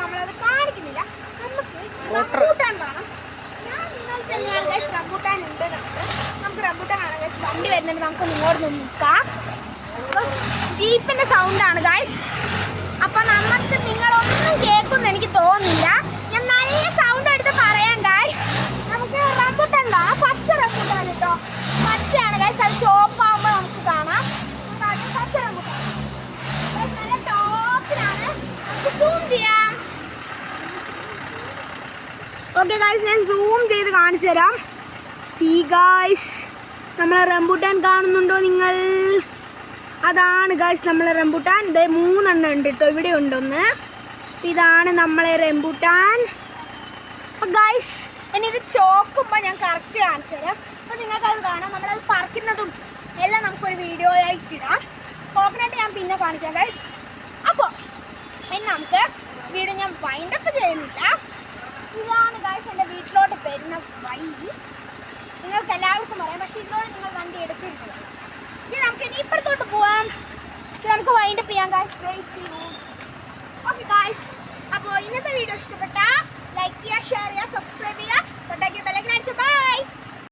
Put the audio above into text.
നമ്മളത് കാണിക്കുന്നില്ല. നമുക്ക് റംബൂട്ടാൻ കാണാം. ഞാൻ നിങ്ങൾ തന്നെയാണ് ഗൈസ്, റംബൂട്ടാൻ ഉണ്ട്. നമുക്ക് റംബൂട്ടാൻ കാണാം ഗൈസ്. വണ്ടി വരുന്നുണ്ട്, നമുക്ക് ഇങ്ങോട്ട് നിൽക്കാം. ജീപ്പിന്റെ സൗണ്ടാണ് ഗൈസ്. അപ്പൊ നമുക്ക് നിങ്ങളൊന്നും കേൾക്കുമെന്ന് എനിക്ക് തോന്നുന്നില്ല. ഞാൻ നല്ല സൗണ്ട് എടുത്ത് പറയാം ഗൈസ്. നമുക്ക് റംബൂട്ടാൻ കാണാം. പച്ച റംബൂട്ടാൻ കേട്ടോ, പച്ചയാണ് ഗൈസ്. അത് ചോപ്പാകുമ്പോൾ നമുക്ക് കാണാം. പച്ച റംബൂട്ടാൻ നല്ല ടോപ്പിലാണ്. നമുക്ക് സൂം ചെയ്യാം. ഓക്കെ ഗൈസ്, ഞാൻ സൂം ചെയ്ത് കാണിച്ചു തരാം. സീ ഗൈസ്, നമ്മളെ റംബൂട്ടാൻ കാണുന്നുണ്ടോ നിങ്ങൾ? അതാണ് ഗൈസ് നമ്മളെ റംബൂട്ടാൻ. ഇത് 3 എണ്ണം ഉണ്ട് കേട്ടോ, ഇവിടെ ഉണ്ടൊന്ന്. ഇതാണ് നമ്മളെ റംബൂട്ടാൻ. അപ്പം ഗൈസ് ഇനി ഇത് ചോക്കുമ്പോൾ ഞാൻ കറക്റ്റ് കാണിച്ചു തരാം. അപ്പോൾ നിങ്ങൾക്കത് കാണാം. നമ്മളത് പറിക്കുന്നതും എല്ലാം നമുക്കൊരു വീഡിയോ ആയിട്ടിടാം. കോക്കനട്ട് ഞാൻ പിന്നെ കാണിക്കാം ഗൈസ്. അപ്പോൾ ഇനി നമുക്ക് വീഡിയോ ഞാൻ വൈൻഡപ്പ് ചെയ്യുന്നില്ല. ഇതാണ് ഗൈസ് എൻ്റെ വീട്ടിലോട്ട് വരുന്ന വഴി. നിങ്ങൾക്ക് എല്ലാവർക്കും പറയാം, പക്ഷേ ഇതിലൂടെ നിങ്ങൾ വണ്ടി എടുക്കരുത്. ഇനി നമുക്ക് ഇനി ഇപ്പുറത്തോട്ട് പോവാം. നമുക്ക് വൈൻഡപ്പ് ചെയ്യാം ഗൈസ്. വെയിറ്റ് ചെയ്യൂ. ഓക്കെ ഗൈസ്, അപ്പോൾ ഇന്നത്തെ വീഡിയോ ഇഷ്ടപ്പെട്ടാൽ ലൈക്ക് ചെയ്യുക, ഷെയർ ചെയ്യുക, സബ്സ്ക്രൈബ് ചെയ്യുക, തൊട്ടേക്ക് ബെല്ലൈക്കൺ അടിച്ച് ബൈ.